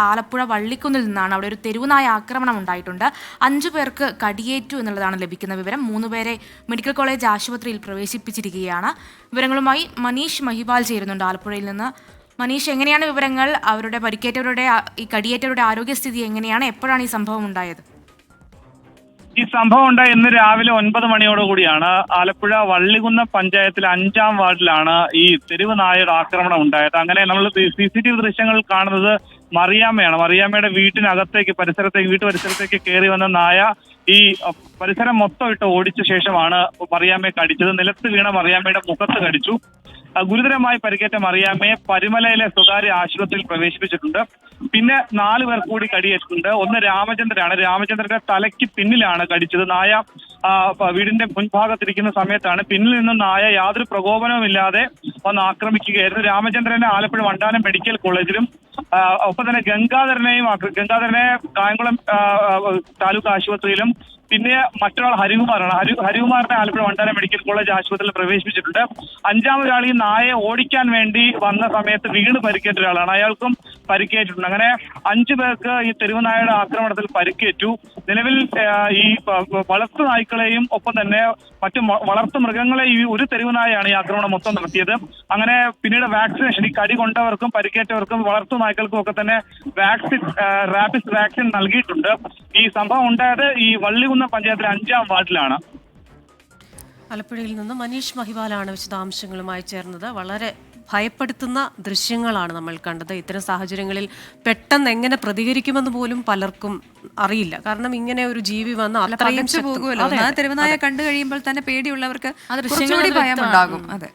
ആലപ്പുഴ വള്ളിക്കുന്നിൽ നിന്നാണ്. അവിടെ ഒരു തെരുവുനായ ആക്രമണം ഉണ്ടായിട്ടുണ്ട്. 5 പേർക്ക് കടിയേറ്റു എന്നുള്ളതാണ് ലഭിക്കുന്ന വിവരം. 3 പേരെ മെഡിക്കൽ കോളേജ് ആശുപത്രിയിൽ പ്രവേശിപ്പിച്ചിരിക്കുകയാണ്. വിവരങ്ങളുമായി മനീഷ് മഹിപാൽ ചേരുന്നുണ്ട് ആലപ്പുഴയിൽ നിന്ന്. മനീഷ്, എങ്ങനെയാണ് വിവരങ്ങൾ? അവരുടെ പരിക്കേറ്റവരുടെ ഈ കടിയേറ്റവരുടെ ആരോഗ്യസ്ഥിതി എങ്ങനെയാണ്? എപ്പോഴാണ് ഈ സംഭവം ഉണ്ടായത്? ഈ സംഭവം ഉണ്ടായ ഇന്ന് രാവിലെ 9 മണിയോടുകൂടിയാണ് ആലപ്പുഴ വള്ളികുന്നം പഞ്ചായത്തിൽ 5-ാം വാർഡിലാണ് ഈ തെരുവ് നായയുടെ ആക്രമണം ഉണ്ടായത്. അങ്ങനെ നമ്മൾ CCTV ദൃശ്യങ്ങൾ കാണുന്നത് മറിയാമ്മയാണ്. മറിയാമ്മയുടെ വീട്ടിനകത്തേക്ക് വീട്ടു പരിസരത്തേക്ക് കയറി വന്ന നായ ഈ പരിസരം മൊത്തം ഇട്ട് ഓടിച്ച ശേഷമാണ് മറിയാമ്മയെ കടിച്ചത്. നിലത്ത് വീണ മറിയാമ്മയുടെ മുഖത്ത് കടിച്ചു. ഗുരുതരമായി പരിക്കേറ്റ മറിയാമ്മയെ പരുമലയിലെ സ്വകാര്യ ആശുപത്രിയിൽ പ്രവേശിപ്പിച്ചിട്ടുണ്ട്. പിന്നെ 4 പേർ കൂടി കടിയേറ്റിട്ടുണ്ട്. ഒന്ന് രാമചന്ദ്രനാണ്. രാമചന്ദ്രന്റെ തലയ്ക്ക് പിന്നിലാണ് കടിച്ചത്. നായ വീടിന്റെ മുൻഭാഗത്തിരിക്കുന്ന സമയത്താണ് പിന്നിൽ നിന്ന് നായ യാതൊരു പ്രകോപനവുമില്ലാതെ വന്ന് ആക്രമിക്കുകയായിരുന്നു. രാമചന്ദ്രനെ ആലപ്പുഴ വണ്ടാനം മെഡിക്കൽ കോളേജിലും ഒപ്പം തന്നെ ഗംഗാധരനെ കായംകുളം താലൂക്ക് ആശുപത്രിയിലും പിന്നെ മറ്റൊരാൾ ഹരികുമാറാണ്. ഹരികുമാറിനെ ആലപ്പുഴ വണ്ടാനം മെഡിക്കൽ കോളേജ് ആശുപത്രിയിൽ പ്രവേശിപ്പിച്ചിട്ടുണ്ട്. 5-ാമതൊരാൾ ഈ നായയെ ഓടിക്കാൻ വേണ്ടി വന്ന സമയത്ത് വീണ് പരിക്കേറ്റ ഒരാളാണ്. അയാൾക്കും പരിക്കേറ്റിട്ടുണ്ട്. അങ്ങനെ 5 പേർക്ക് ഈ തെരുവുനായയുടെ ആക്രമണത്തിൽ പരിക്കേറ്റു. നിലവിൽ ഈ വളർത്തു നായ്ക്കളെയും ഒപ്പം തന്നെ മറ്റു വളർത്തു മൃഗങ്ങളെയും ഈ ഒരു തെരുവുനായയാണ് ഈ ആക്രമണം മൊത്തം നടത്തിയത്. അങ്ങനെ പിന്നീട് വാക്സിനേഷൻ, ഈ കടി കൊണ്ടവർക്കും പരിക്കേറ്റവർക്കും വളർത്തു നായ്ക്കൾക്കും ഒക്കെ തന്നെ റാബിസ് വാക്സിൻ നൽകിയിട്ടുണ്ട്. ഈ സംഭവം ഉണ്ടായത് ഈ വള്ളികുന്നം പഞ്ചായത്തിലെ 5-ാം വാർഡിലാണ്. ആലപ്പുഴയിൽ നിന്ന് മനീഷ് മഹിപാലാണ് വിശദാംശങ്ങളുമായി ചേർന്നത്. വളരെ ഭയപ്പെടുത്തുന്ന ദൃശ്യങ്ങളാണ് നമ്മൾ കണ്ടത്. ഇത്തരം സാഹചര്യങ്ങളിൽ പെട്ടെന്ന് എങ്ങനെ പ്രതികരിക്കുമെന്ന് പോലും പലർക്കും അറിയില്ല. കാരണം ഇങ്ങനെ ഒരു ജീവി വന്ന് അത്രയും പോകുമല്ലോ. തെരുവുനായ കണ്ടു കഴിയുമ്പോൾ തന്നെ പേടിയുള്ളവർക്ക് ഭയമുണ്ടാകും. അതെ.